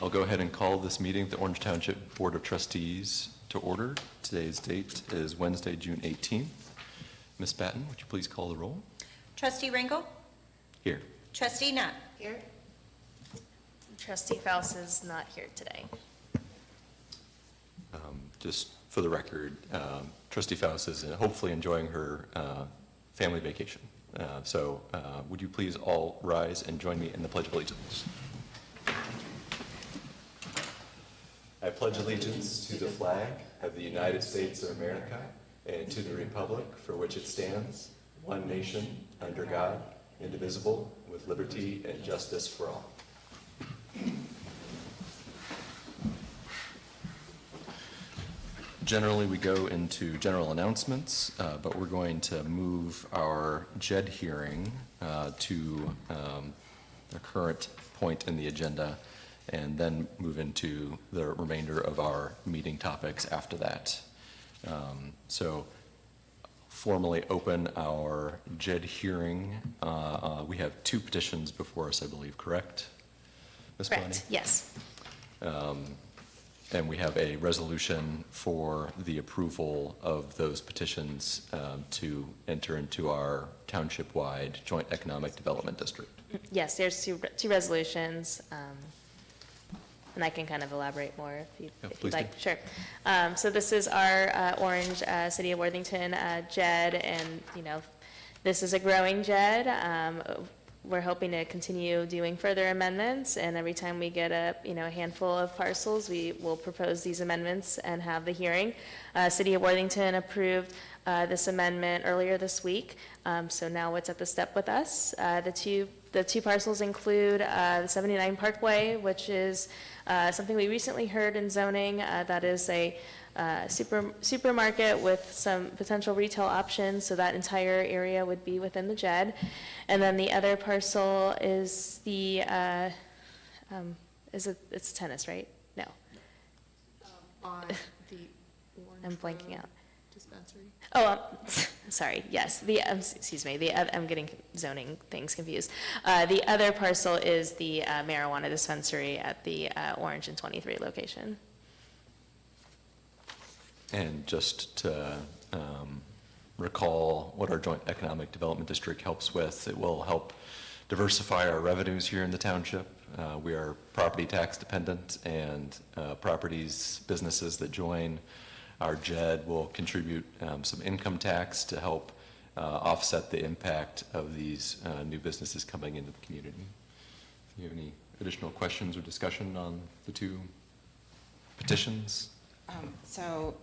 I'll go ahead and call this meeting of the Orange Township Board of Trustees to order. Today's date is Wednesday, June 18th. Ms. Batten, would you please call the roll? Trustee Ringel? Here. Trustee Knapp? Here. Trustee Faust is not here today. Just for the record, Trustee Faust is hopefully enjoying her family vacation. So would you please all rise and join me in the Pledge of Allegiance? I pledge allegiance to the flag of the United States of America and to the republic for which it stands, one nation, under God, indivisible, with liberty and justice for all. Generally, we go into general announcements, but we're going to move our JED hearing to the current point in the agenda and then move into the remainder of our meeting topics after that. So formally open our JED hearing. We have two petitions before us, I believe, correct? Ms. Bonnie? Correct, yes. And we have a resolution for the approval of those petitions to enter into our township-wide joint economic development district. Yes, there's two resolutions, and I can kind of elaborate more if you'd like. Do. Sure. So this is our Orange City of Worthington JED, and this is a growing JED. We're hoping to continue doing further amendments, and every time we get a handful of parcels, we will propose these amendments and have the hearing. City of Worthington approved this amendment earlier this week, so now it's at the step with us. The two parcels include the 79 Parkway, which is something we recently heard in zoning. That is a supermarket with some potential retail options, so that entire area would be within the JED. And then the other parcel is the, it's tennis, right? No. On the Orange I'm blanking out. Dispensary. Oh, sorry, yes, excuse me, I'm getting zoning things confused. The other parcel is the marijuana dispensary at the Orange and 23 location. And just to recall what our joint economic development district helps with, it will help diversify our revenues here in the township. We are property tax dependent, and businesses that join our JED will contribute some income tax to help offset the impact of these new businesses coming into the community. Do you have any additional questions or discussion on the two petitions? So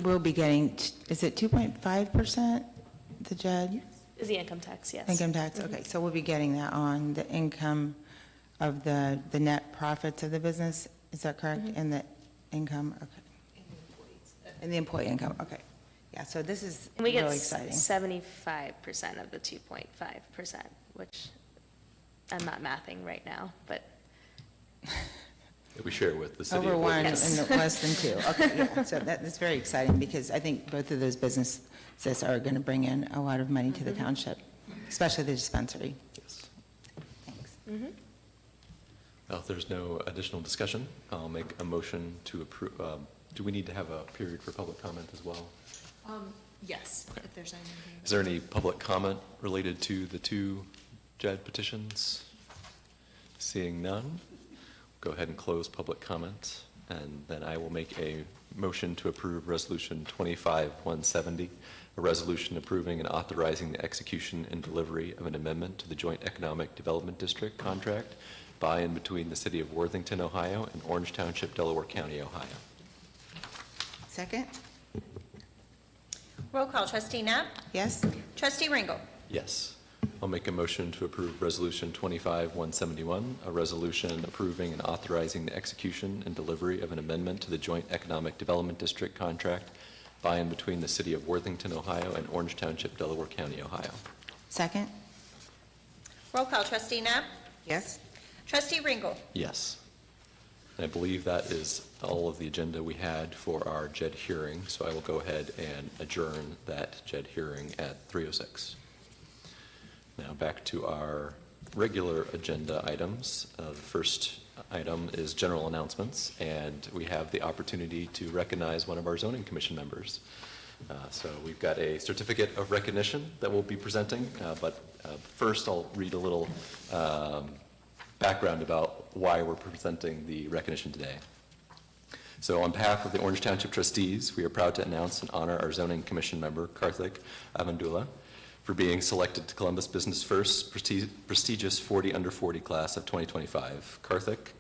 we'll be getting, is it 2.5%, the JED? Is the income tax, yes. Income tax, okay. So we'll be getting that on the income of the net profits of the business, is that correct? Mm-hmm. And the income, okay. And the employee income, okay. Yeah, so this is And we get really exciting. 75% of the 2.5%, which I'm not mathing right now, but. That we share with the city Over of one Worthington. and less than two. Okay, yeah, so that's very exciting because I think both of those businesses are going to bring in a lot of money to the township, especially the dispensary. Yes. Thanks. Mm-hmm. Well, if there's no additional discussion, I'll make a motion to approve. Do we need to have a period for public comment as well? Yes, if there's anything. Is there any public comment related to the two JED petitions? Seeing none, go ahead and close public comment, and then I will make a motion to approve Resolution 25-170, a resolution approving and authorizing the execution and delivery of an amendment to the Joint Economic Development District contract by and between the City of Worthington, Ohio, and Orange Township, Delaware County, Ohio. Second? Roll call. Trustee Knapp? Yes? Trustee Ringel? Yes. I'll make a motion to approve Resolution 25-171, a resolution approving and authorizing the execution and delivery of an amendment to the Joint Economic Development District contract by and between the City of Worthington, Ohio, and Orange Township, Delaware County, Ohio. Second? Roll call. Trustee Knapp? Yes? Trustee Ringel? Yes. And I believe that is all of the agenda we had for our JED hearing, so I will go ahead and adjourn that JED hearing at 3:06. Now back to our regular agenda items. The first item is general announcements, and we have the opportunity to recognize one of our zoning commission members. So we've got a certificate of recognition that we'll be presenting, but first I'll read a little background about why we're presenting the recognition today. So on behalf of the Orange Township Trustees, we are proud to announce and honor our zoning commission member, Karthik Avandula, for being selected to Columbus Business First's prestigious 40 under 40 class of 2025. Karthik,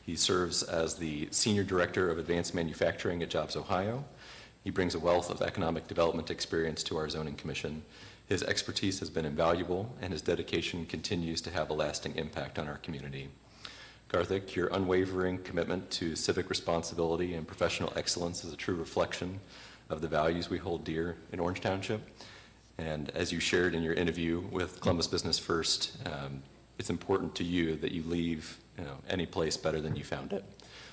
he serves as the Senior Director of Advanced Manufacturing at Jobs Ohio. He brings a wealth of economic development experience to our zoning commission. His expertise has been invaluable, and his dedication continues to have a lasting impact on our community. Karthik, your unwavering commitment to civic responsibility and professional excellence is a true reflection of the values we hold dear in Orange Township. And as you shared in your interview with Columbus Business First, it's important to you that you leave any place better than you found it.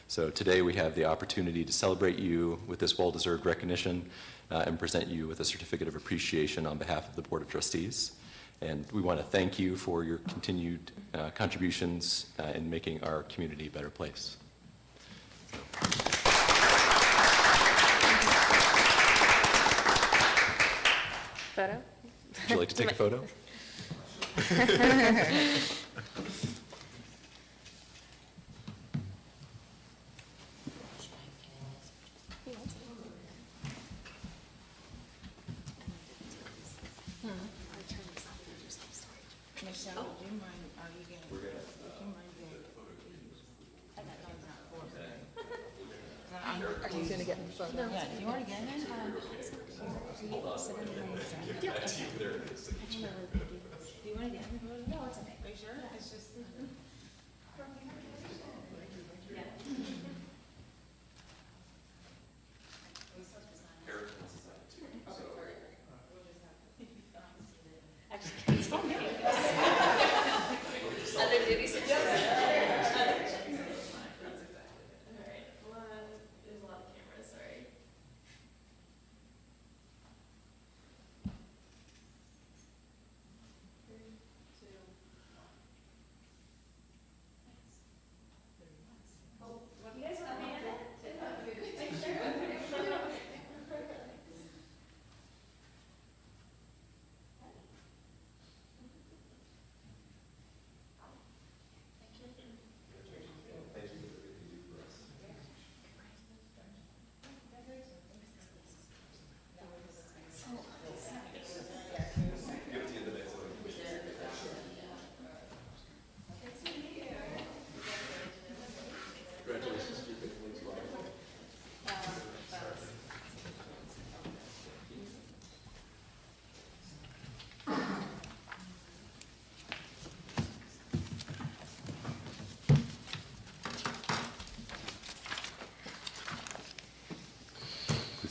So today we have the opportunity to celebrate you with this well-deserved recognition and present you with a certificate of appreciation on behalf of the Board of Trustees. And we want to thank you for your continued contributions in making our community a better place. Photo? Would you like to take a photo? Michelle, would you mind, are you going to, would you mind Are you gonna get in the photo? yeah, do you want to get in? Do you want to get in? No, it's okay. Are you sure? It's just. Other duties.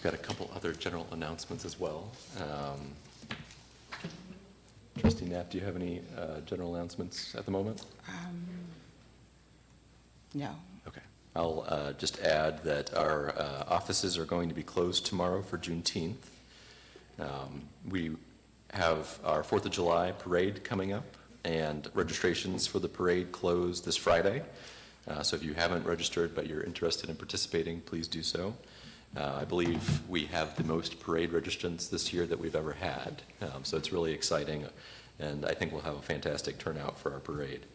We've got a couple other general announcements as well. Trustee Knapp, do you have any general announcements at the moment? No. Okay. I'll just add that our offices are going to be closed tomorrow for Juneteenth. We have our 4th of July parade coming up, and registrations for the parade close this Friday. So if you haven't registered but you're interested in participating, please do so. I believe we have the most parade registrants this year that we've ever had. So it's really exciting, and I think we'll have a fantastic turnout for our parade.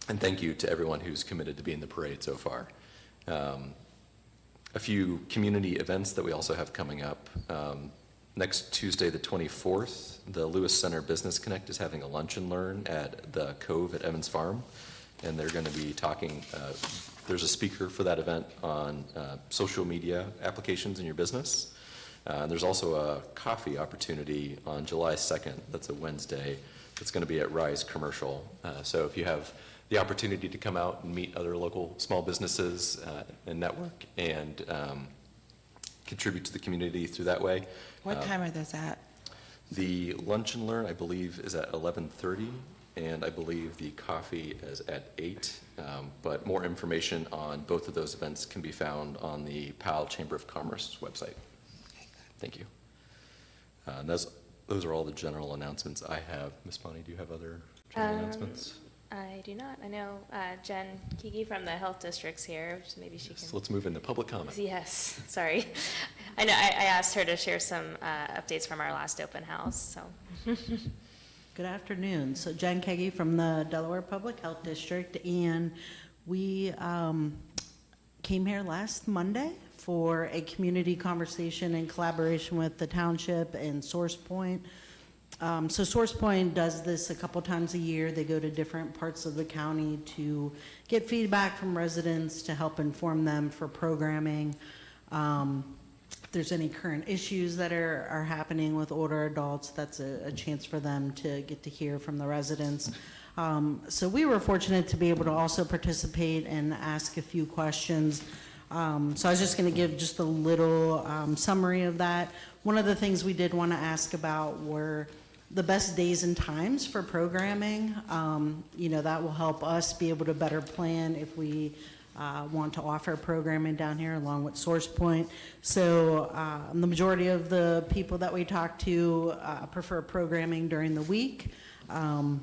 And thank you to everyone who's committed to be in the parade so far. A few community events that we also have coming up. Next Tuesday, the 24th, the Lewis Center Business Connect is having a lunch and learn at the Cove at Evans Farm, and they're going to be talking, there's a speaker for that event on social media applications in your business. There's also a coffee opportunity on July 2nd, that's a Wednesday, that's going to be at Rise Commercial. So if you have the opportunity to come out and meet other local small businesses and network and contribute to the community through that way. What time are those at? The lunch and learn, I believe, is at 11:30, and I believe the coffee is at 8. But more information on both of those events can be found on the Powell Chamber of Commerce website. Thank you. And those are all the general announcements I have. Ms. Bonnie, do you have other Any announcements? I do not. I know Jen Kiki from the Health District's here, so maybe she can. So let's move into public comment. Yes, sorry. I know, I asked her to share some updates from our last open house, so. Good afternoon. So Jen Keggy from the Delaware Public Health District, and we came here last Monday for a community conversation in collaboration with the township and SourcePoint. So SourcePoint does this a couple times a year. They go to different parts of the county to get feedback from residents to help inform them for programming. If there's any current issues that are happening with older adults, that's a chance for them to get to hear from the residents. So we were fortunate to be able to also participate and ask a few questions. So I was just going to give just a little summary of that. One of the things we did want to ask about were the best days and times for programming. You know, that will help us be able to better plan if we want to offer programming down here along with SourcePoint. So the majority of the people that we talk to prefer programming during the week. And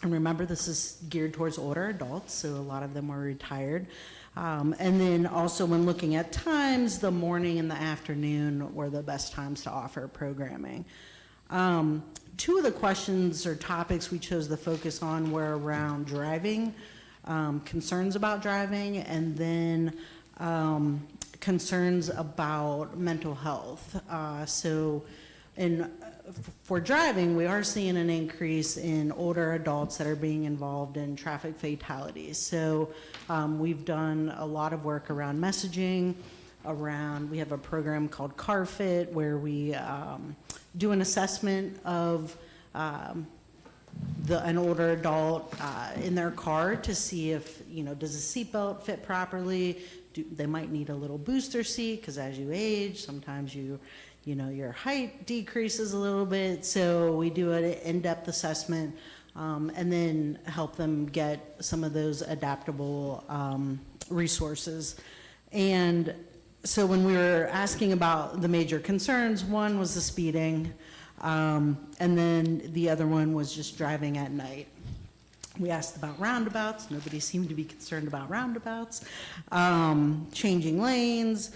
remember, this is geared towards older adults, so a lot of them are retired. And then also when looking at times, the morning and the afternoon were the best times to offer programming. Two of the questions or topics we chose to focus on were around driving, concerns about driving, and then concerns about mental health. For driving, we are seeing an increase in older adults that are being involved in traffic fatalities. So we've done a lot of work around messaging, we have a program called Car Fit where we do an assessment of an older adult in their car to see if, you know, does the seatbelt fit properly? They might need a little booster seat because as you age, sometimes you know, your height decreases a little bit. So we do an in-depth assessment and then help them get some of those adaptable resources. And so when we were asking about the major concerns, one was the speeding, and then the other one was just driving at night. We asked about roundabouts. Nobody seemed to be concerned about roundabouts. Changing lanes,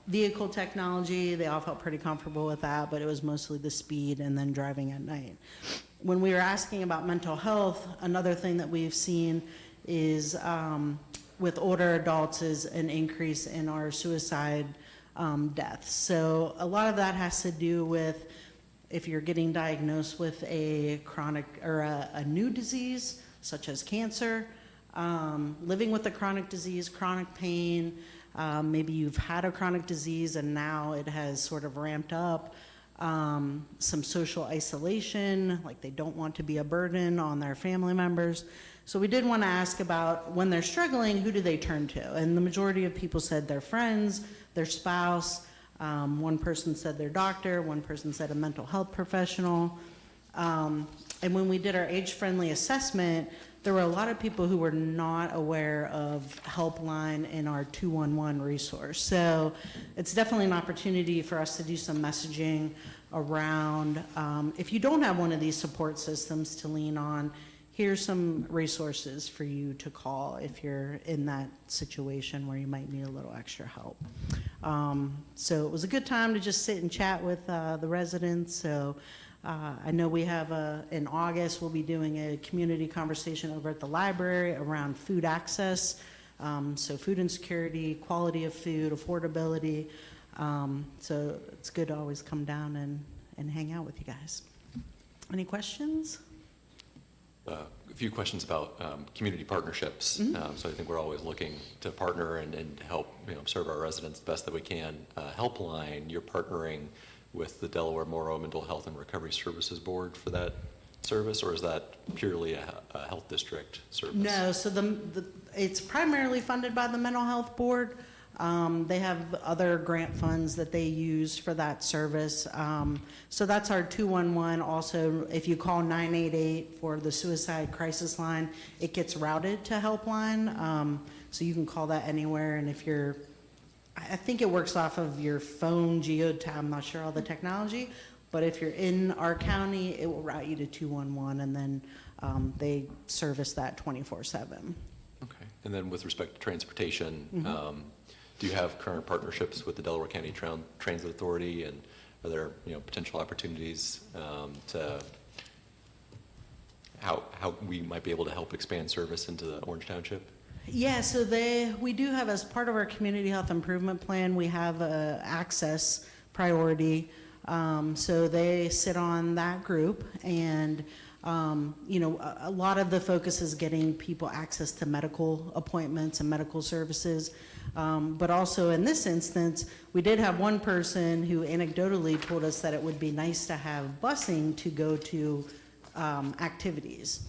vehicle technology, they all felt pretty comfortable with that, but it was mostly the speed and then driving at night. When we were asking about mental health, another thing that we've seen is with older adults is an increase in our suicide deaths. So a lot of that has to do with if you're getting diagnosed with a chronic or a new disease, such as cancer, living with a chronic disease, chronic pain, maybe you've had a chronic disease and now it has sort of ramped up, some social isolation, like they don't want to be a burden on their family members. So we did want to ask about when they're struggling, who do they turn to? And the majority of people said their friends, their spouse. One person said their doctor, one person said a mental health professional. And when we did our age-friendly assessment, there were a lot of people who were not aware of Helpline in our 211 resource. So it's definitely an opportunity for us to do some messaging around, if you don't have one of these support systems to lean on, here's some resources for you to call if you're in that situation where you might need a little extra help. So it was a good time to just sit and chat with the residents. So I know we have in August, we'll be doing a community conversation over at the library around food access. So food insecurity, quality of food, affordability. So it's good to always come down and hang out with you guys. Any questions? A few questions about community partnerships. Mm-hmm. So I think we're always looking to partner and help, you know, serve our residents the best that we can. Helpline, you're partnering with the Delaware Morrow Mental Health and Recovery Services Board for that service, or is that purely a health district service? No, so it's primarily funded by the Mental Health Board. They have other grant funds that they use for that service. So that's our 211. Also, if you call 988 for the suicide crisis line, it gets routed to Helpline. So you can call that anywhere. And if I think it works off of your phone geotab, I'm not sure all the technology, But if you're in our county, it will route you to 211, and then they service that 24/7. Okay. And then with respect to transportation, do you have current partnerships with the Delaware County Transit Authority, and are there, potential opportunities to how we might be able to help expand service into the Orange Township? Yeah, so we do have, as part of our community health improvement plan, we have a access priority. So they sit on that group, and a lot of the focus is getting people access to medical appointments and medical services. But also in this instance, we did have one person who anecdotally told us that it would be nice to have busing to go to activities.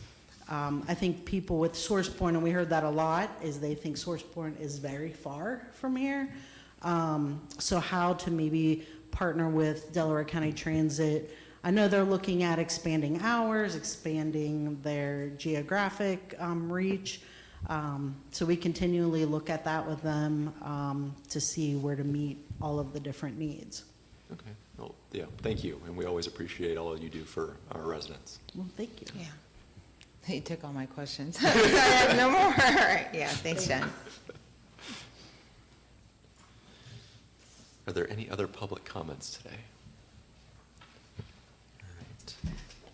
I think people with Source Point, and we heard that a lot, is they think Source Point is very far from here. So how to maybe partner with Delaware County Transit. I know they're looking at expanding hours, expanding their geographic reach. So we continually look at that with them to see where to meet all of the different needs. Okay. Well, yeah, thank you. And we always appreciate all you do for our residents. Well, thank you. Yeah. He took all my questions. I have no more. All right. Yeah, thanks, Jen. Are there any other public comments today?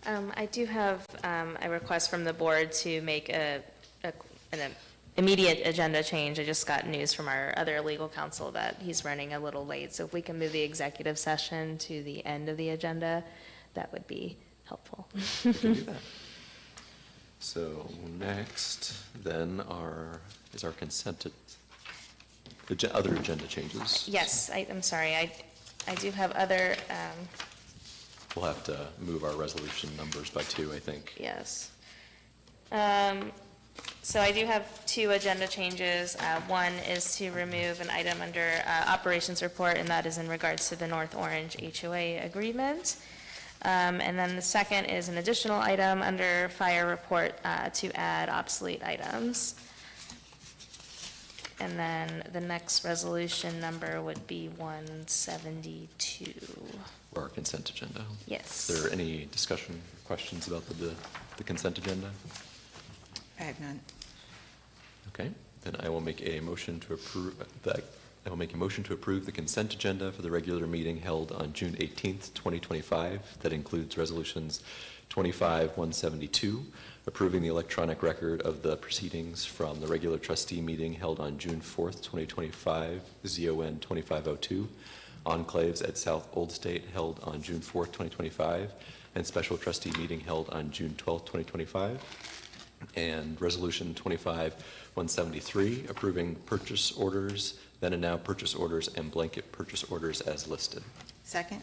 All right. I do have a request from the board to make an immediate agenda change. I just got news from our other legal counsel that he's running a little late. So if we can move the executive session to the end of the agenda, that would be helpful. We can do that. So next, then, is our other agenda changes. Yes, I'm sorry. I do have other, We'll have to move our resolution numbers by 2, I think. yes. So I do have 2 agenda changes. One is to remove an item under operations report, and that is in regards to the North Orange HOA agreement. And then the second is an additional item under fire report to add obsolete items. And then the next resolution number would be 172. For our consent agenda. Yes. Is there any discussion, questions about the consent agenda? I have none. Okay, then I will make a motion to approve the consent agenda for the regular meeting held on June 18th, 2025. That includes resolutions 25-172, approving the electronic record of the proceedings from the regular trustee meeting held on June 4th, 2025, ZON 2502, enclaves at South Old State held on June 4th, 2025, and special trustee meeting held on June 12th, 2025. And resolution 25-173, approving purchase orders, then and now purchase orders and blanket purchase orders as listed. Second?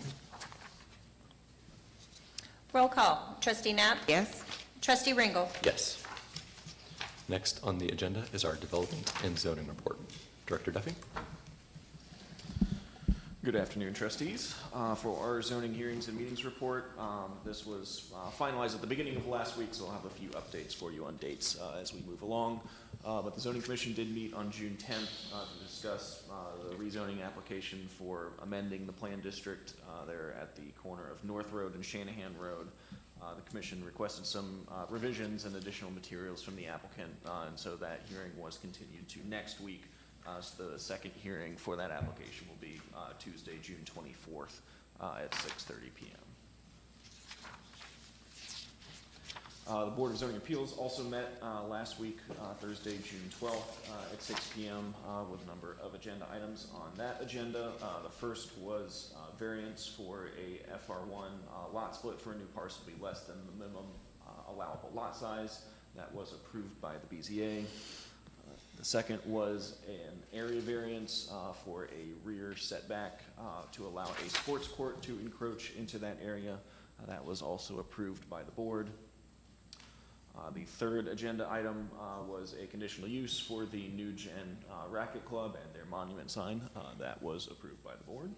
Roll call. Trustee Knapp? Yes? Trustee Ringel? Yes. Next on the agenda is our development and zoning report. Director Duffy? Good afternoon, trustees. For our zoning hearings and meetings report, this was finalized at the beginning of last week, so I'll have a few updates for you on dates as we move along. But the Zoning Commission did meet on June 10th to discuss the rezoning application for amending the plan district there at the corner of North Road and Shanahan Road. The commission requested some revisions and additional materials from the applicant, and so that hearing was continued to next week. So the second hearing for that application will be Tuesday, June 24th at 6:30 p.m. The Board of Zoning Appeals also met last week, Thursday, June 12th at 6 p.m. With a number of agenda items on that agenda. The first was variance for a FR1 lot split for a new parcel to be less than the minimum allowable lot size. That was approved by the BZA. The second was an area variance for a rear setback to allow a sports court to encroach into that area. That was also approved by the board. The third agenda item was a conditional use for the New Gen Racket Club and their monument sign. That was approved by the board.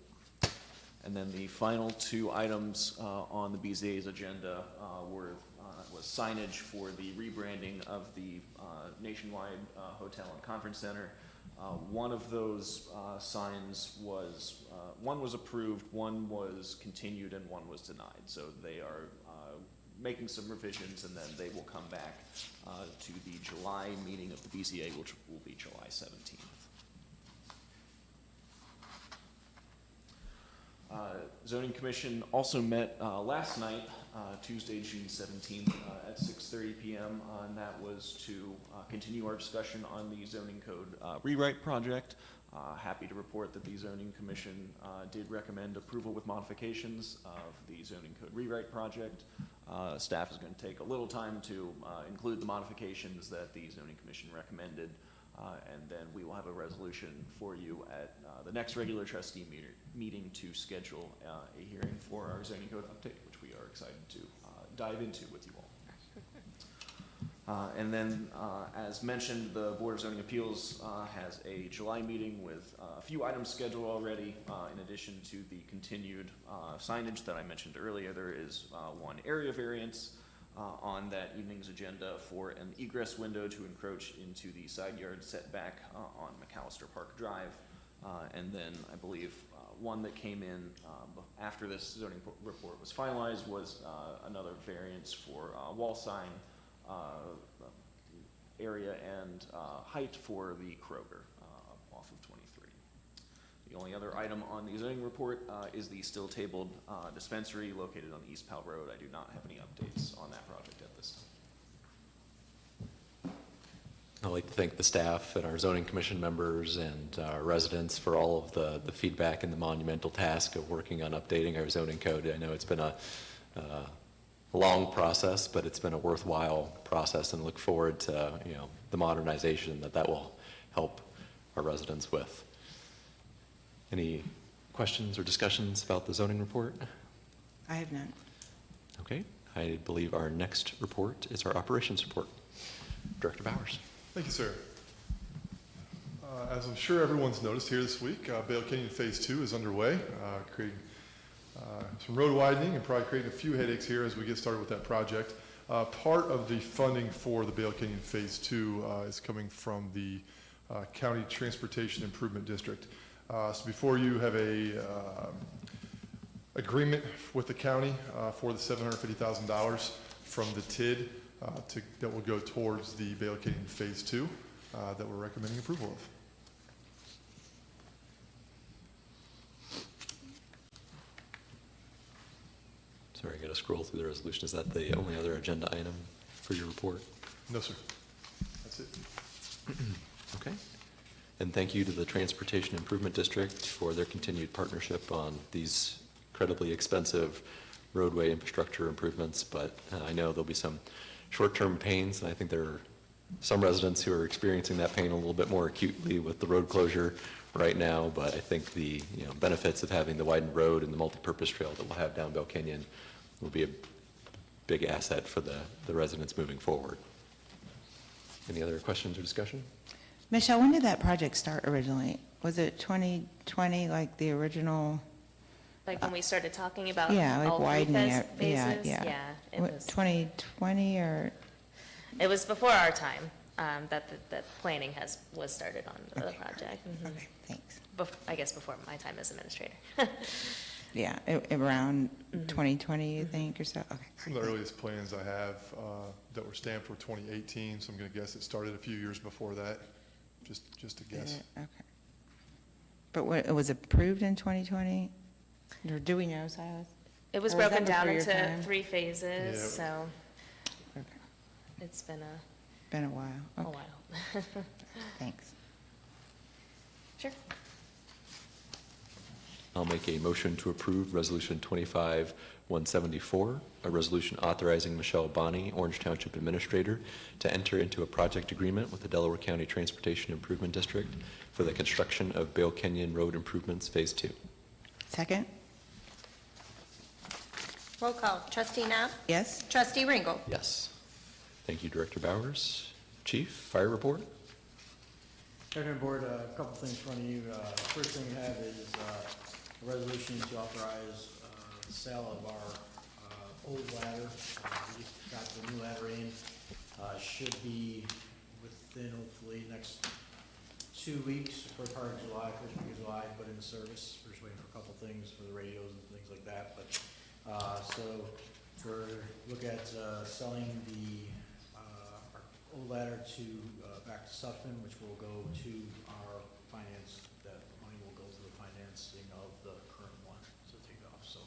And then the final 2 items on the BZA's agenda was signage for the rebranding of the Nationwide Hotel and Conference Center. One of those signs was, one was approved, one was continued, and one was denied. So they are making some revisions, and then they will come back to the July meeting of the BZA, which will be July 17th. Zoning Commission also met last night, Tuesday, June 17th, at 6:30 p.m., and that was to continue our discussion on the zoning code rewrite project. Happy to report that the Zoning Commission did recommend approval with modifications of the zoning code rewrite project. Staff is going to take a little time to include the modifications that the Zoning Commission recommended, and then we will have a resolution for you at the next regular trustee meeting to schedule a hearing for our zoning code update, which we are excited to dive into with you all. And then, as mentioned, the Board of Zoning Appeals has a July meeting with a few items scheduled already. In addition to the continued signage that I mentioned earlier, there is one area variance on that evening's agenda for an egress window to encroach into the side yard setback on McAllister Park Drive. And then I believe one that came in after this zoning report was finalized was another variance for wall sign area and height for the Kroger off of 23. The only other item on the zoning report is the still tabled dispensary located on East Powell Road. I do not have any updates on that project at this time. I'd like to thank the staff and our zoning commission members and our residents for all of the feedback and the monumental task of working on updating our zoning code. I know it's been a long process, but it's been a worthwhile process, and look forward to the modernization that will help our residents with. Any questions or discussions about the zoning report? I have none. Okay, I believe our next report is our operations report. Director Bowers. Thank you, sir. As I'm sure everyone's noticed here this week, Bale Canyon Phase 2 is underway, creating some road widening and probably creating a few headaches here as we get started with that project. Part of the funding for the Bale Canyon Phase 2 is coming from the County Transportation Improvement District. So before you have a agreement with the county for the $750,000 from the TID that will go towards the Bale Canyon Phase 2 that we're recommending approval of. Sorry, I got to scroll through the resolution. Is that the only other agenda item for your report? No, sir. That's it. Okay. And thank you to the Transportation Improvement District for their continued partnership on these incredibly expensive roadway infrastructure improvements. But I know there'll be some short-term pains, and I think there are some residents who are experiencing that pain a little bit more acutely with the road closure right now. But I think the benefits of having the widened road and the multi-purpose trail that we'll have down Bale Canyon will be a big asset for the residents moving forward. Any other questions or discussion? Michelle, when did that project start originally? Was it 2020, like the original? Like when we started talking about Yeah, like all three widening it. phases? Yeah. It What, was, 2020 or? it was before our time that planning was started on the Okay. project. Mhm. Okay, thanks. I guess before my time as administrator. Yeah, around 2020, you think, or so? Okay. Some of the earliest plans I have that were stamped were 2018, so I'm going to guess it started a few years before that, just to guess. Okay. But it was approved in 2020? Or do we know, Silas? It was Or was broken that down before your into time? 3 phases, Yeah. so Okay. it's been Been a while. a Okay, while. thanks. Sure. I'll make a motion to approve Resolution 25-174, a resolution authorizing Michelle Bonney, Orange Township Administrator, to enter into a project agreement with the Delaware County Transportation Improvement District for the construction of Bale Canyon Road Improvements Phase 2. Second? Roll call. Trustee Knapp? Yes? Trustee Ringel? Yes. Thank you, Director Bowers. Chief, fire report? Secretary Board, a couple things in front of you. First thing we have is a resolution to authorize the sale of our old ladder. We got the new ladder in. Should be within hopefully next 2 weeks, first part of July, first week of July, put into service. We're just waiting for a couple things for the radios and things like that, but, so we're looking at, selling our old ladder to, back to Sutphen, which will go to our finance, that money will go to the financing of the current one, so take off, so.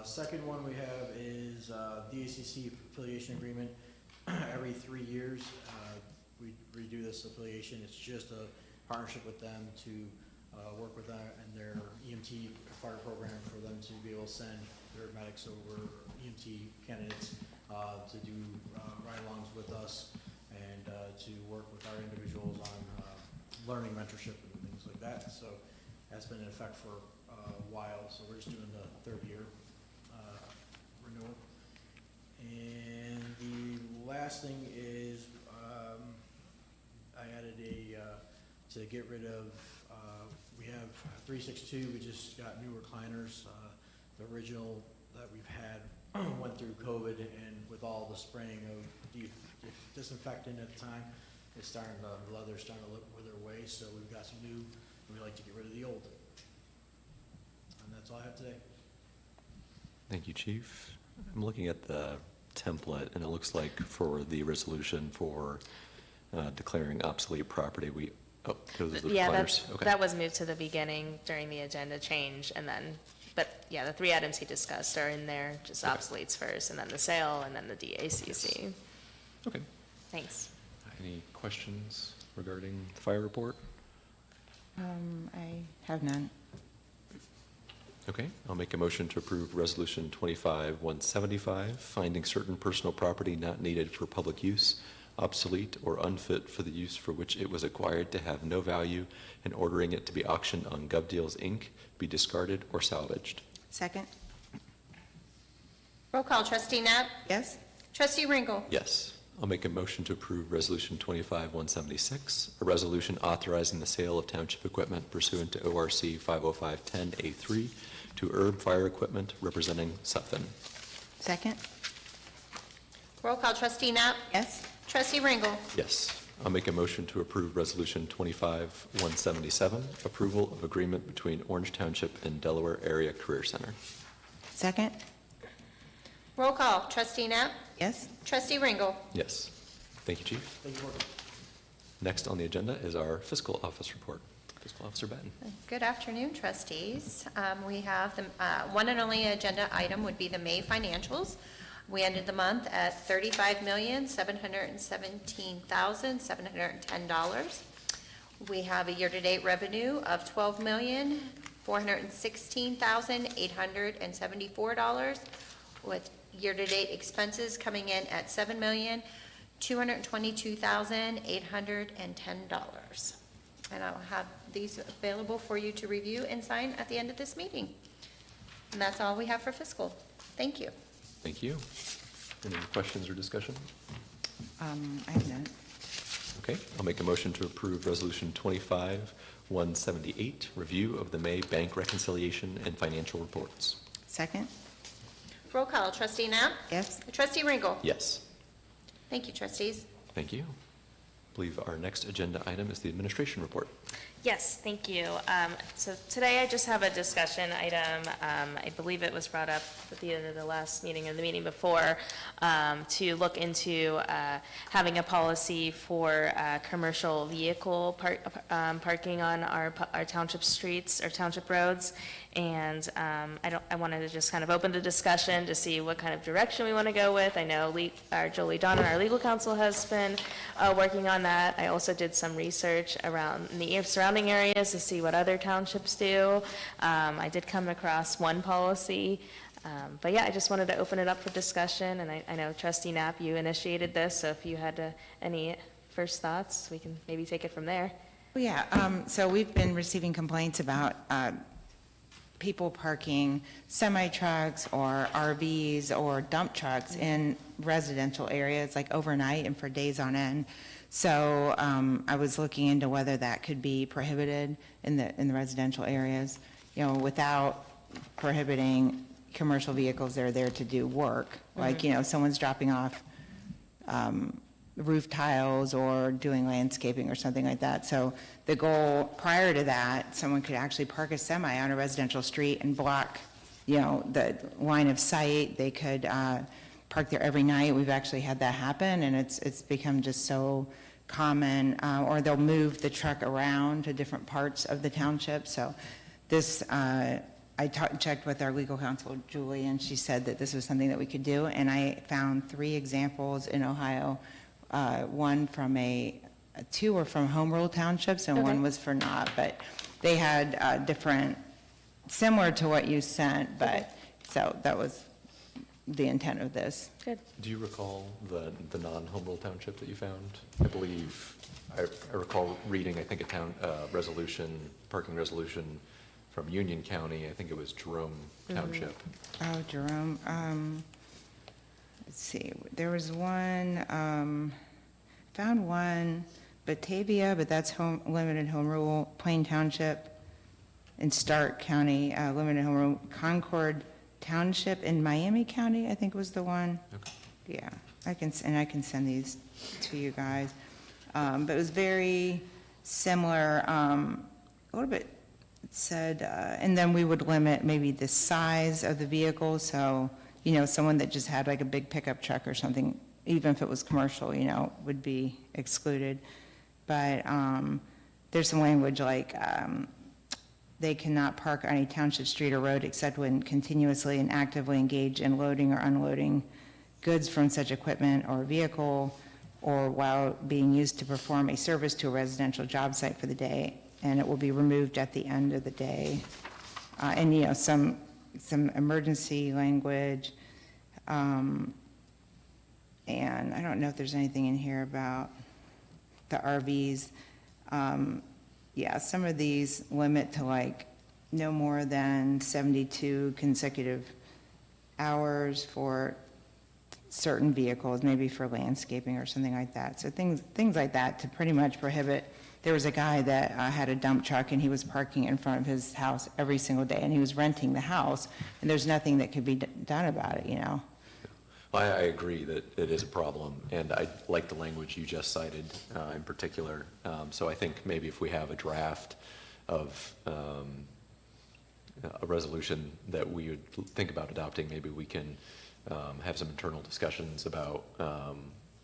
Second one we have is, DACC affiliation agreement. Every 3 years, we redo this affiliation. It's just a partnership with them to work with and their EMT fire program for them to be able to send their medics over, EMT candidates, to do ride-alongs with us and to work with our individuals on learning mentorship and things like that. So that's been in effect for a while. So we're just doing the third year renewal. And the last thing is, I added to get rid of, we have 362, we just got new recliners. The original that we've had went through COVID, and with all the spraying of disinfectant at the time, the leather's starting to wither away, so we've got some new, and we like to get rid of the old. And that's all I have today. Thank you, Chief. I'm looking at the template, and it looks like for the resolution for declaring obsolete property, because of the Yeah, recliners. Okay. that was moved to the beginning during the agenda change, and then, but yeah, the 3 items he discussed are in there, just Okay. obsoletes first, and then the sale, and then the DACC. Okay. Thanks. Any questions regarding the fire report? I have none. Okay, I'll make a motion to approve Resolution 25-175, finding certain personal property not needed for public use, obsolete, or unfit for the use for which it was acquired to have no value, and ordering it to be auctioned on GovDeals, Inc., be discarded or salvaged. Second? Roll call, trustee Knapp? Yes? Trustee Ringle? Yes. I'll make a motion to approve Resolution 25-176, a resolution authorizing the sale of township equipment pursuant to ORC 50510A3 to Herb Fire Equipment representing Sutphen. Second? Roll call, trustee Knapp? Yes? Trustee Ringle? Yes. I'll make a motion to approve Resolution 25-177, approval of agreement between Orange Township and Delaware Area Career Center. Second? Roll call, trustee Knapp? Yes? Trustee Ringle? Yes. Thank you, Chief. Thank you, Board. Next on the agenda is our fiscal office report. Fiscal Officer Benton. Good afternoon, trustees. We have the one and only agenda item would be the May financials. We ended the month at $35,717,710. We have a year-to-date revenue of $12,416,874, with year-to-date expenses coming in at $7,222,810. And I'll have these available for you to review and sign at the end of this meeting. And that's all we have for fiscal. Thank you. Thank you. Any questions or discussion? I have none. Okay, I'll make a motion to approve Resolution 25-178, review of the May bank reconciliation and financial reports. Second? Roll call, trustee Knapp? Yes? Trustee Ringle? Yes. Thank you, trustees. Thank you. I believe our next agenda item is the administration report. Yes, thank you. So today I just have a discussion item. I believe it was brought up at the end of the last meeting or the meeting before, to look into having a policy for commercial vehicle parking on our township streets or township roads. And I wanted to just kind of open the discussion to see what kind of direction we want to go with. I know Jolie Donnan, our legal counsel, has been working on that. I also did some research around the surrounding areas to see what other townships do. I did come across one policy, but yeah, I just wanted to open it up for discussion. And I know Trustee Knapp, you initiated this, so if you had any first thoughts, we can maybe take it from there. Well, yeah, so we've been receiving complaints about people parking semi-trucks or RVs or dump trucks in residential areas, like overnight and for days on end. So I was looking into whether that could be prohibited in the residential areas, you know, without prohibiting commercial vehicles that are there to do work. Like, you know, someone's dropping off roof tiles or doing landscaping or something like that. So the goal prior to that, someone could actually park a semi on a residential street and block, the line of sight. They could park there every night. We've actually had that happen, and it's become just so common. Or they'll move the truck around to different parts of the township. So this, checked with our legal counsel, Julie, and she said that this was something that we could do. And I found 3 examples in Ohio. One from two were from home rule townships, and one was for not. But they had different, similar to what you sent, but, so that was the intent of this. Good. Do you recall the non-home rule township that you found? I believe, I recall reading, I think, parking resolution from Union County. I think it was Jerome Township. Oh, Jerome, let's see, there was one, found one, Batavia, but that's limited home rule, Plain Township in Stark County, limited home rule, Concord Township in Miami County, I think was the one. Okay. Yeah, I can send these to you guys. But it was very similar, a little bit, it said, and then we would limit maybe the size of the vehicle, so, someone that just had like a big pickup truck or something, even if it was commercial, would be excluded. But there's some language like, they cannot park on a township street or road except when continuously and actively engaged in loading or unloading goods from such equipment or vehicle, or while being used to perform a service to a residential job site for the day, and it will be removed at the end of the day. And, some emergency language. And I don't know if there's anything in here about the RVs. Yeah, some of these limit to like no more than 72 consecutive hours for certain vehicles, maybe for landscaping or something like that. So things like that to pretty much prohibit. There was a guy that had a dump truck, and he was parking in front of his house every single day, and he was renting the house, and there's nothing that could be done about it, I agree that it is a problem, and I like the language you just cited in particular. So I think maybe if we have a draft of a resolution that we would think about adopting, maybe we can have some internal discussions about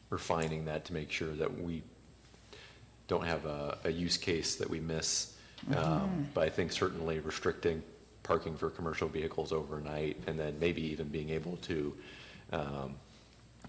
refining that to make sure that we don't have a use case that we miss. But I think certainly restricting parking for commercial vehicles overnight, and then maybe even being able to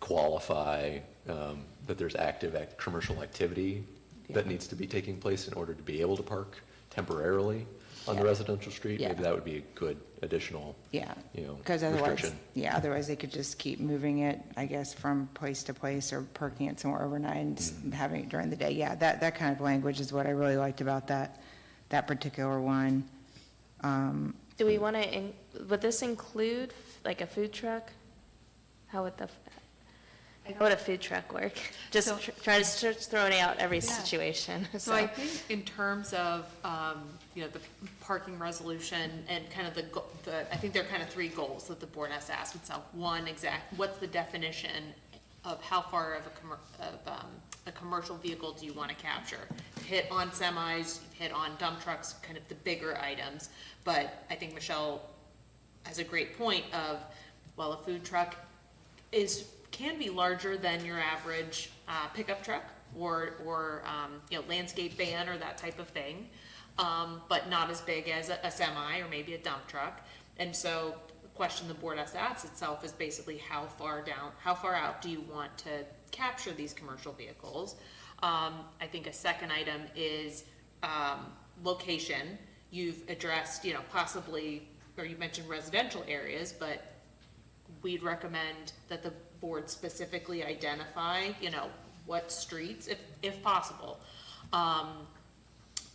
qualify that there's active commercial activity that needs to be taking place in order to be able to park temporarily on the residential street. Yeah. Maybe that would be a good additional, Because otherwise, restriction. otherwise they could just keep moving it, I guess, from place to place or parking it somewhere overnight and just having it during the day. Yeah, that kind of language is what I really liked about that particular one. Do we want to, would this include like a food truck? How would a food truck work? Just So- try to start throwing out every Yeah. situation. So I think in terms of, the parking resolution and kind of I think there are kind of 3 goals that the board has to ask itself. One, what's the definition of how far of a commercial vehicle do you want to capture? Hit on semis, hit on dump trucks, kind of the bigger items. But I think Michelle has a great point of, well, a food truck can be larger than your average pickup truck or landscape van or that type of thing, but not as big as a semi or maybe a dump truck. And so the question the board has to ask itself is basically how far out do you want to capture these commercial vehicles? I think a second item is location. You've addressed, possibly, or you mentioned residential areas, but we'd recommend that the board specifically identify, what streets, if possible.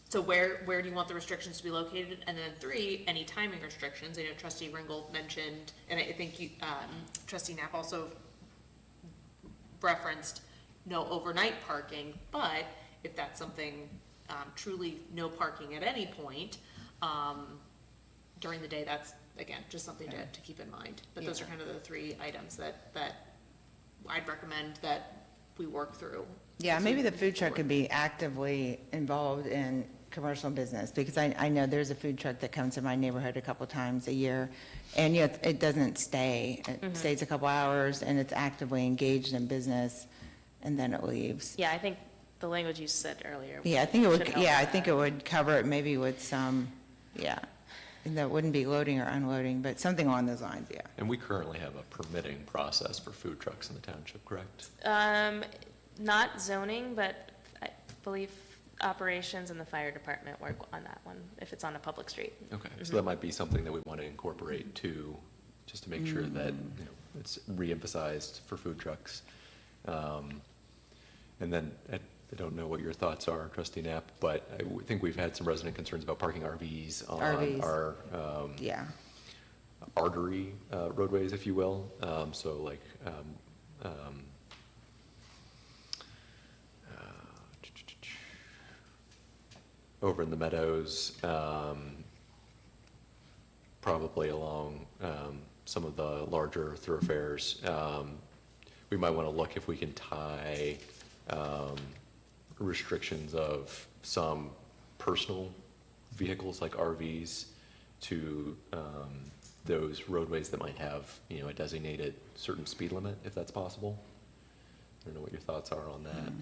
So where do you want the restrictions to be located? And then 3, any timing restrictions. I know Trustee Ringgold mentioned, and I think Trustee Knapp also referenced no overnight parking, but if that's something, truly no parking at any point, during the day, that's, again, just something to keep in mind. But those are kind of the 3 items that I'd recommend that we work through. Yeah, as maybe we the food move truck forward. could be actively involved in commercial business, because I know there's a food truck that comes to my neighborhood a couple times a year, and yet it doesn't stay. It stays a couple hours, and it's actively engaged in business, and then it leaves. Yeah, I think the language you said earlier. Yeah, I think it should would, help yeah, I with think that. it would cover it maybe with some, yeah, and that wouldn't be loading or unloading, but something along those lines, yeah. And we currently have a permitting process for food trucks in the township, correct? Not zoning, but I believe operations and the fire department work on that one, if it's on a public street. Okay, so that might be something that we want to incorporate too, just to make sure that, you know, it's reemphasized for food trucks. And then, I don't know what your thoughts are, Trustee Knapp, but I think we've had some resident concerns about parking RVs on RVs. our Yeah, artery roadways, if you will. So like, over in the meadows, probably along some of the larger thoroughfares. We might want to look if we can tie restrictions of some personal vehicles like RVs to those roadways that might have, you know, a designated certain speed limit, if that's possible. I don't know what your thoughts are on that.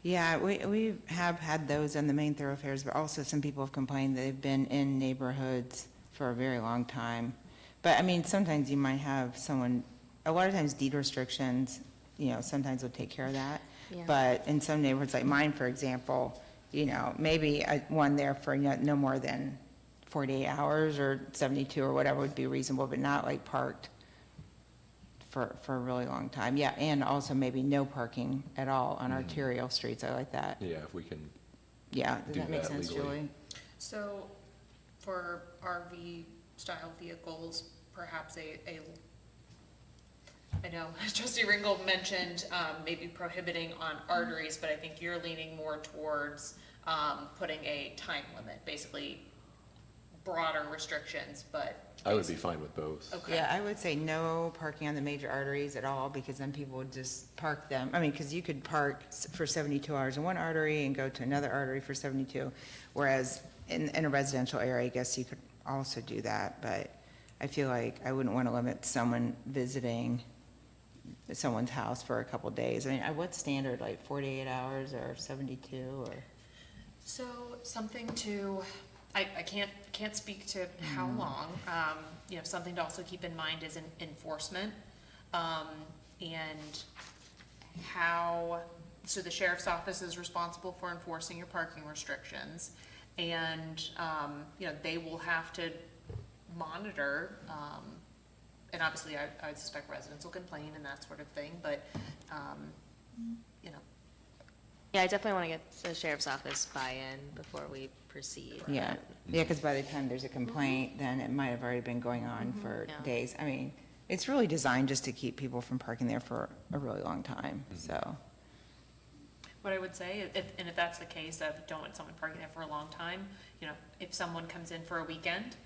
yeah, we have had those on the main thoroughfares, but also some people have complained that they've been in neighborhoods for a very long time. But, I mean, sometimes you might have someone, a lot of times deed restrictions, you know, sometimes will take care of that. Yeah. But in some neighborhoods, like mine, for example, you know, maybe one there for no more than 48 hours or 72 or whatever would be reasonable, but not like parked for a really long time. Yeah, and also maybe no parking at all on arterial streets. I like that. Yeah, if we can, Yeah, does Do that make that sense, legally. Julie? So for RV style vehicles, perhaps I know Trustee Ringgold mentioned maybe prohibiting on arteries, but I think you're leaning more towards putting a time limit, basically broader restrictions, but. I would be fine with both. Okay. Yeah, I would say no parking on the major arteries at all, because then people would just park them. I mean, because you could park for 72 hours in one artery and go to another artery for 72, whereas in a residential area, I guess you could also do that, but I feel like I wouldn't want to limit someone visiting someone's house for a couple days. I mean, what's standard, like 48 hours or 72 or? So something to, I can't speak to how long, you know, something to also keep in mind is enforcement, and how, so the sheriff's office is responsible for enforcing your parking restrictions, and, you know, they will have to monitor, and obviously I would suspect residents will complain and that sort of thing, but, you know, Yeah, I definitely want to get the sheriff's office buy-in before we proceed. Yeah, yeah, because by the time there's a complaint, then it might have already been going on for Yeah. days. I mean, it's really designed just to keep people from parking there for a really long time, so. what I would say, if that's the case, that don't want someone parking there for a long time, you know, if someone comes in for a weekend,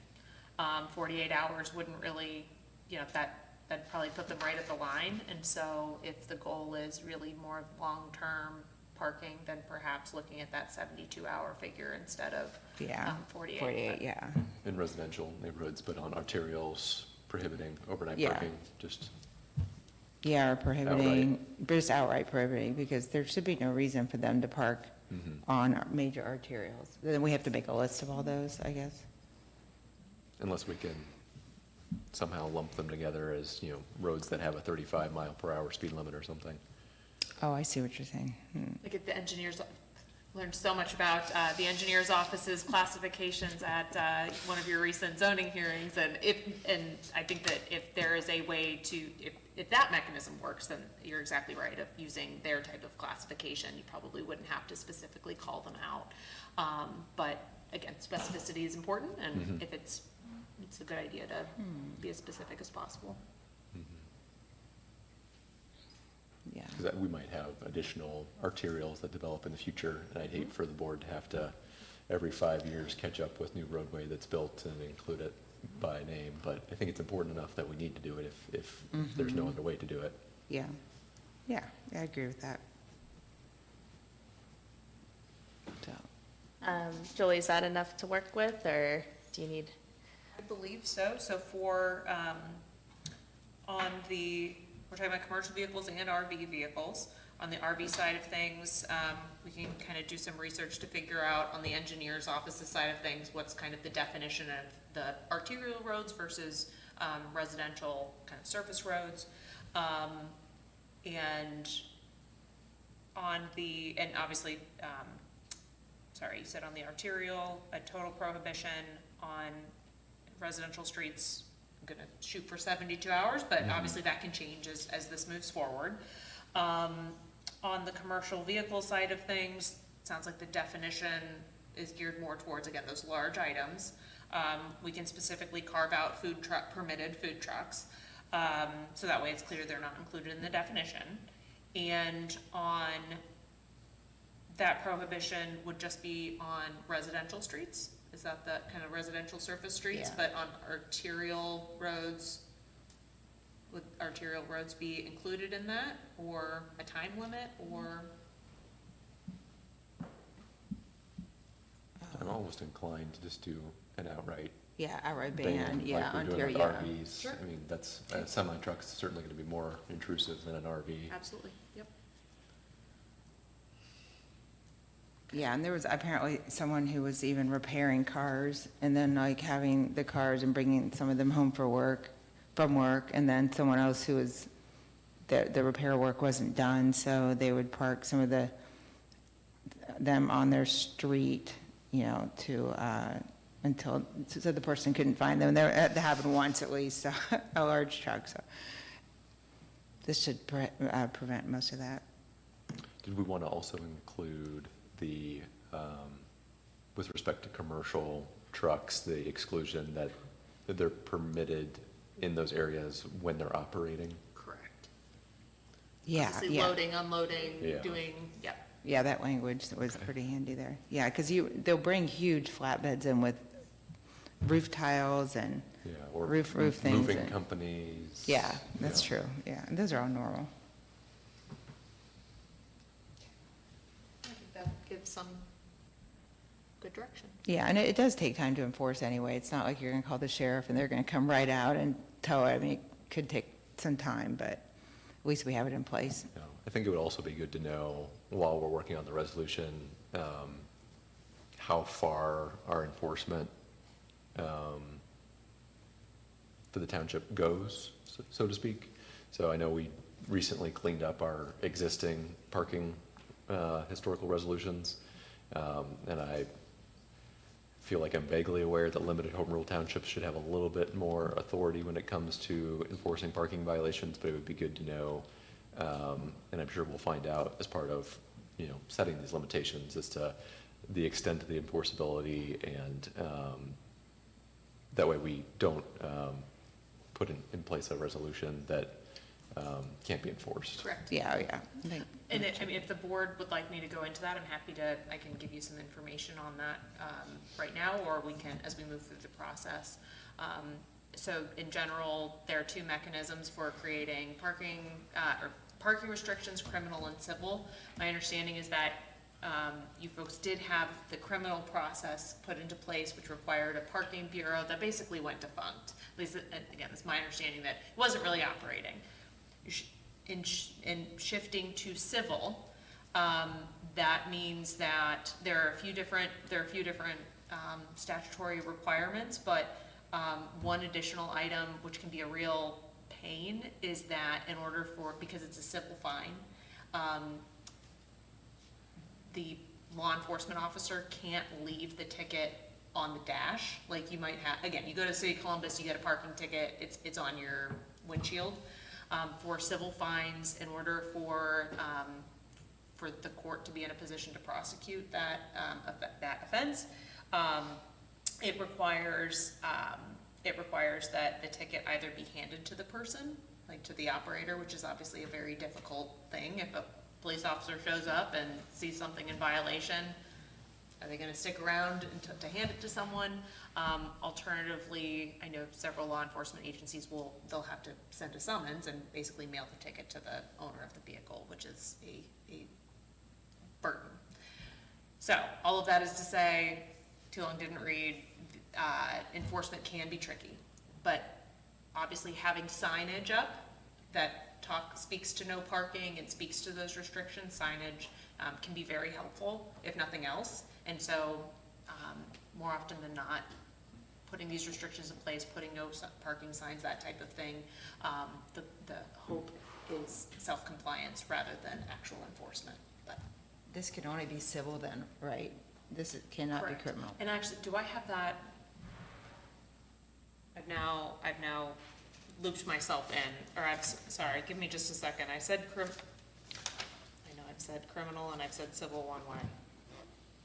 48 hours wouldn't really, you know, that'd probably put them right at the line. And so if the goal is really more long-term parking, then perhaps looking at that 72-hour figure instead of Yeah, 48. 48, yeah. In residential neighborhoods, but on arterials prohibiting overnight Yeah. parking, just, Yeah, or prohibiting, just outright prohibiting, because there should be no reason for them to park on our major arterials. Then we have to make a list of all those, I guess. unless we can somehow lump them together as, you know, roads that have a 35 mile per hour speed limit or something. Oh, I see what you're saying. Like if the engineers, learned so much about the engineer's office's classifications at one of your recent zoning hearings, and I think that if there is a way to, if that mechanism works, then you're exactly right, of using their type of classification, you probably wouldn't have to specifically call them out. But again, specificity is important, and if it's a good idea to be as specific as possible. Yeah. Because we might have additional arterials that develop in the future, and I'd hate for the board to have to, every 5 years, catch up with new roadway that's built and include it by name. But I think it's important enough that we need to do it if there's no other way to do it. Yeah, yeah, I agree with that. Julie, is that enough to work with, or do you need? I believe so. So for, we're talking about commercial vehicles and RV vehicles. On the RV side of things, we can kind of do some research to figure out on the engineer's office's side of things, what's kind of the definition of the arterial roads versus residential kind of surface roads. And obviously, sorry, you said on the arterial, a total prohibition on residential streets. I'm gonna shoot for 72 hours, but obviously that can change as this moves forward. On the commercial vehicle side of things, it sounds like the definition is geared more towards, again, those large items. We can specifically carve out permitted food trucks, so that way it's clear they're not included in the definition. And on that prohibition would just be on residential streets? Is that the kind of residential surface streets? Yeah. But on arterial roads, would arterial roads be included in that, or a time limit, or? I'm almost inclined to just do an outright Yeah, outright ban, ban, yeah, like we're doing Ontario. with RVs. Sure. I mean, that's, a semi-truck's certainly gonna be more intrusive than an RV. Absolutely, yep. Yeah, and there was apparently someone who was even repairing cars and then like having the cars and bringing some of them home from work, and then someone else who was, the repair work wasn't done, so they would park some of them on their street, so the person couldn't find them. That happened once at least, so, a large truck, so. This should prevent most of that. Did we want to also include the, with respect to commercial trucks, the exclusion that they're permitted in those areas when they're operating? Correct. Yeah, Obviously yeah. loading, unloading, Yeah. doing, yep. Yeah, that language was pretty handy there. Yeah, because they'll bring huge flatbeds in with roof tiles and, Yeah, or Roof things moving and- companies. yeah, that's Yeah. true. Yeah, and those are all normal. I think that gives some good direction. Yeah, and it does take time to enforce anyway. It's not like you're going to call the sheriff and they're going to come right out and tow it. I mean, it could take some time, but at least we have it in place. Yeah. I think it would also be good to know, while we're working on the resolution, how far our enforcement for the township goes, so to speak. So I know we recently cleaned up our existing parking historical resolutions, and I feel like I'm vaguely aware that limited home rule townships should have a little bit more authority when it comes to enforcing parking violations, but it would be good to know, and I'm sure we'll find out as part of, setting these limitations as to the extent of the enforceability, and that way we don't put in place a resolution that can't be enforced. Correct. Yeah, yeah. I think- And if the board would like me to go into that, I'm happy I can give you some information on that right now, or we can, as we move through the process. So in general, there are two mechanisms for creating parking restrictions, criminal and civil. My understanding is that you folks did have the criminal process put into place, which required a parking bureau that basically went defunct. At least, again, it's my understanding that it wasn't really operating. In shifting to civil, that means that there are a few different statutory requirements, but one additional item, which can be a real pain, is that because it's a civil fine, the law enforcement officer can't leave the ticket on the dash. Like you might have, again, you go to City of Columbus, you get a parking ticket, it's on your windshield. For civil fines, in order for the court to be in a position to prosecute that offense, it requires that the ticket either be handed to the person, like to the operator, which is obviously a very difficult thing. If a police officer shows up and sees something in violation, are they gonna stick around to hand it to someone? Alternatively, I know several law enforcement agencies they'll have to send a summons and basically mail the ticket to the owner of the vehicle, which is a burden. So, all of that is to say, too long didn't read, enforcement can be tricky. But obviously having signage up that speaks to no parking and speaks to those restrictions, signage can be very helpful, if nothing else. And so, more often than not, putting these restrictions in place, putting no parking signs, that type of thing, the hope is self-compliance rather than actual enforcement. But This can only be civil then, right? Cannot be correct. criminal. And actually, do I have that? I've now looped myself in, or sorry, give me just a second. I know I've said criminal and I've said civil one way.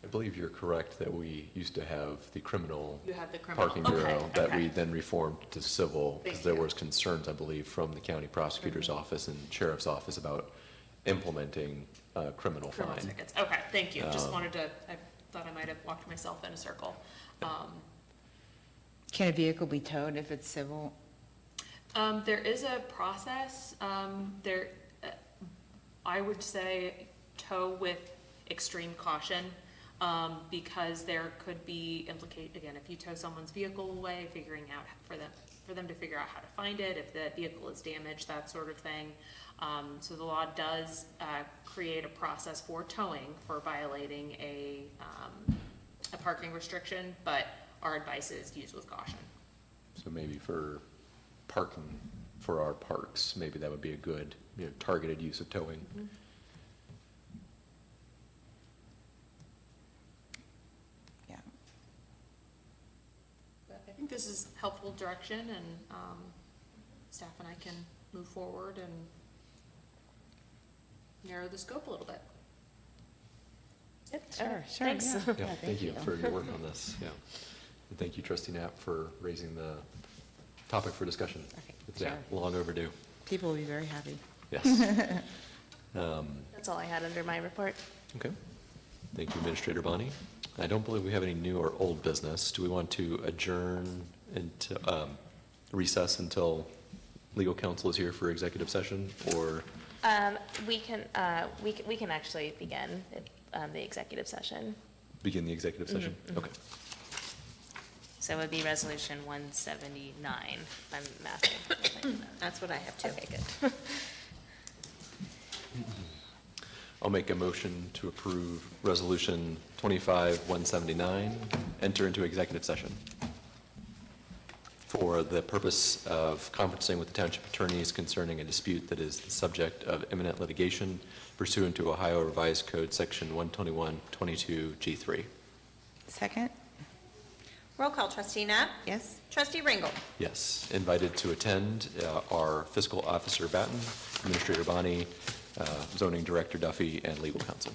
I believe you're correct that we used to have the criminal You had the criminal, parking okay, bureau that we okay. then reformed to civil because Thank there you. was concerns, I believe, from the county prosecutor's office and sheriff's office about implementing criminal Criminal fine. tickets, okay, thank you. Just Um, wanted to, I thought I might have walked myself in a circle. Can a vehicle be towed if it's civil? There is a process, I would say tow with extreme caution, because there could be again, if you tow someone's vehicle away, figuring out for them to figure out how to find it, if the vehicle is damaged, that sort of thing. So the law does, create a process for towing for violating a parking restriction, but our advice is use with caution. So maybe for parking for our parks, maybe that would be a good, targeted use of towing. Yeah. But I think this is helpful direction, and staff and I can move forward and narrow the scope a little bit. Sure, Thanks. yeah. Yeah, thank you for your work on this, yeah. And thank you, Trustee Knapp, for raising the topic for discussion. Okay, It's, yeah, sure. long overdue, People will be very happy. yes. That's all I had under my report. Okay. Thank you, Administrator Bonnie. I don't believe we have any new or old business. Do we want to adjourn into, recess until legal counsel is here for executive session, or? We can actually begin the executive session. Begin the executive session? Okay. So it would be resolution 179, if I'm mathing. That's what I have too. Okay, good. I'll make a motion to approve Resolution 25-179, enter into executive session for the purpose of conferencing with the township attorneys concerning a dispute that is the subject of imminent litigation pursuant to Ohio Revised Code Section 121-22G3. Second? Roll call, Trustee Knapp? Yes? Trustee Ringel? Yes, invited to attend are Fiscal Officer Batten, Administrator Bonnie, Zoning Director Duffy, and Legal Counsel.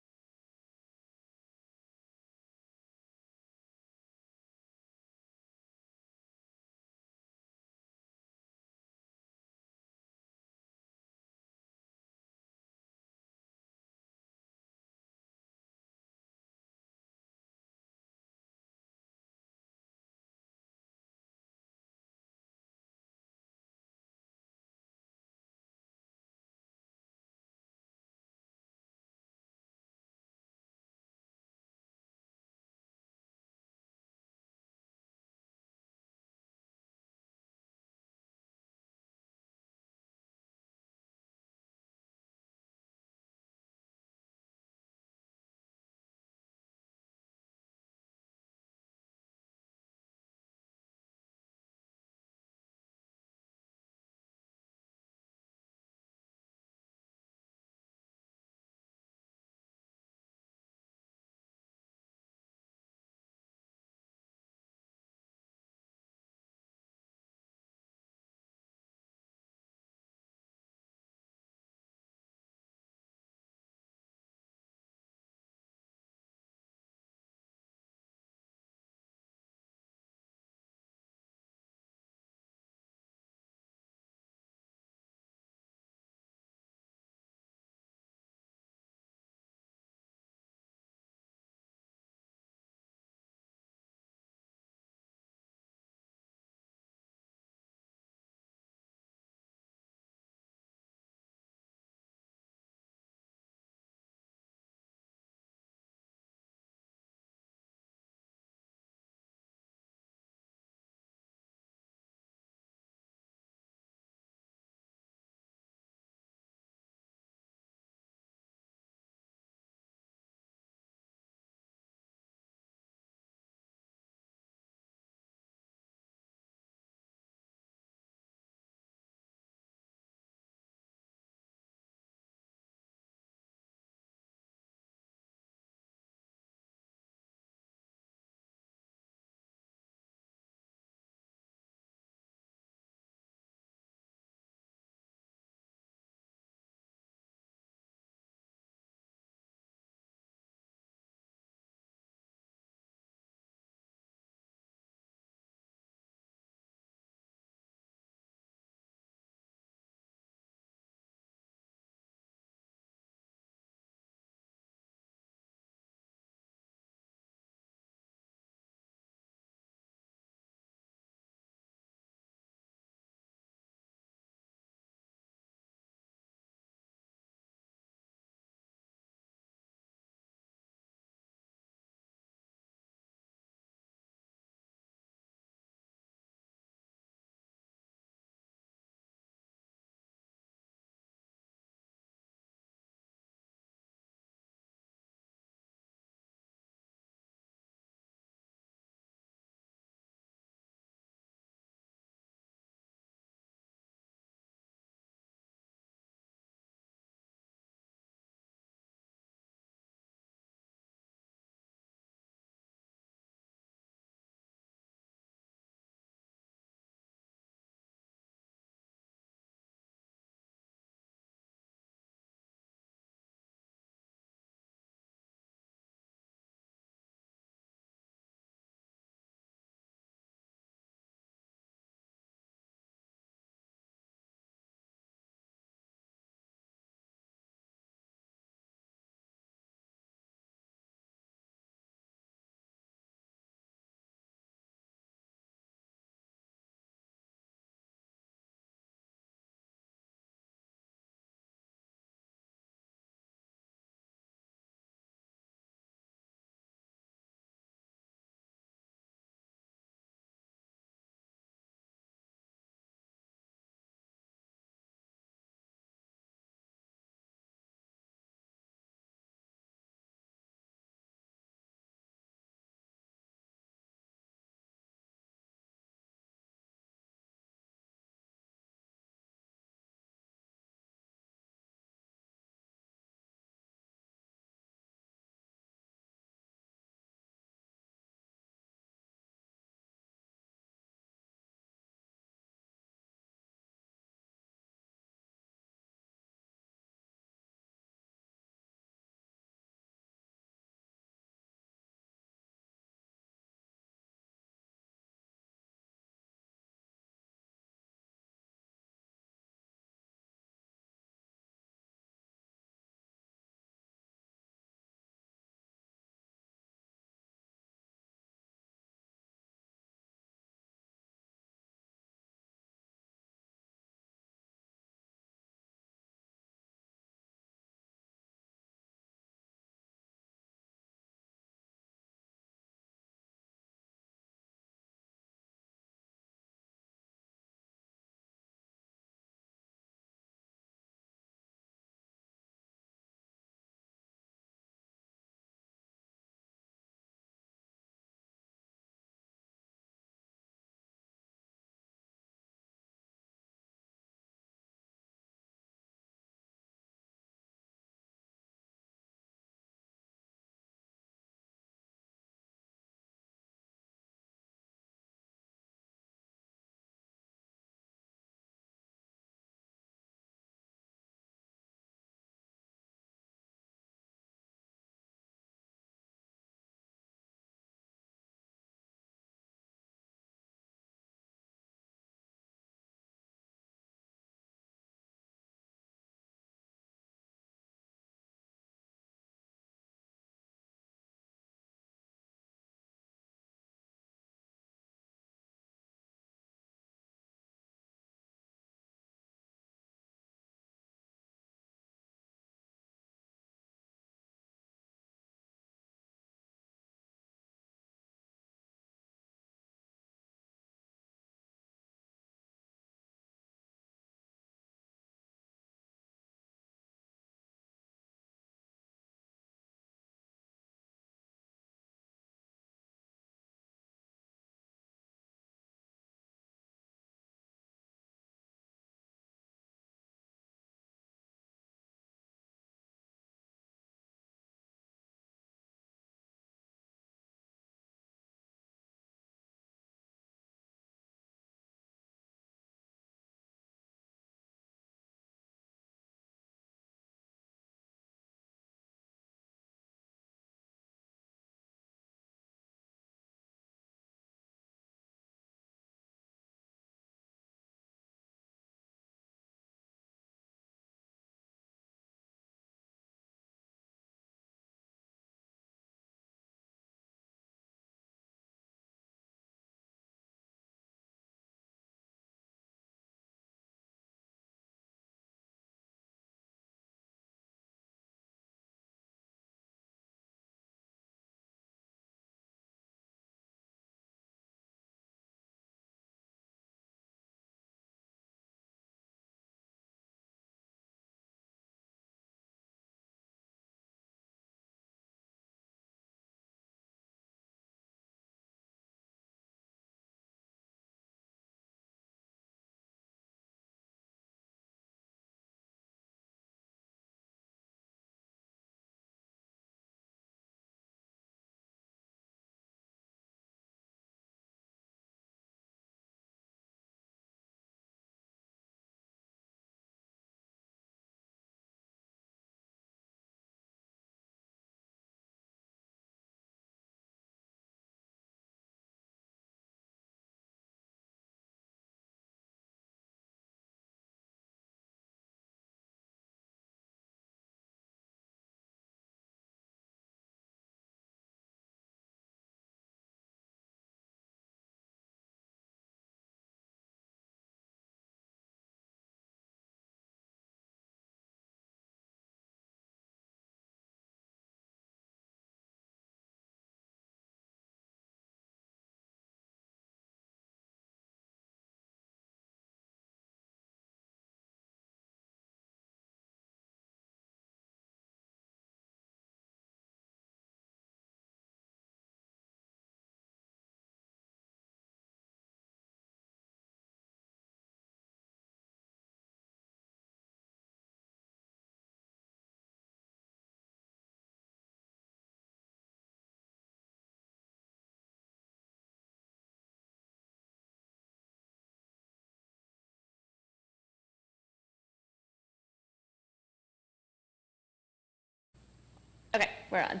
we're on.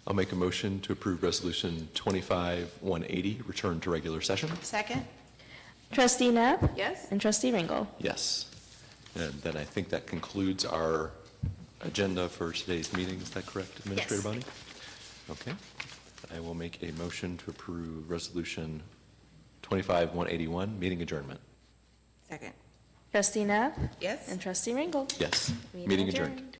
I'll make a motion to approve Resolution 25-180, return to regular session. Second? Trustee Knapp? Yes? And Trustee Ringel? Yes. And then I think that concludes our agenda for today's meeting. Is that correct, Administrator Bonnie? Okay. I will make a motion to approve Resolution 25-181, meeting adjournment. Second. Trustee Knapp? Yes? And Trustee Ringel? Yes. Meeting Meeting adjourned. adjourned.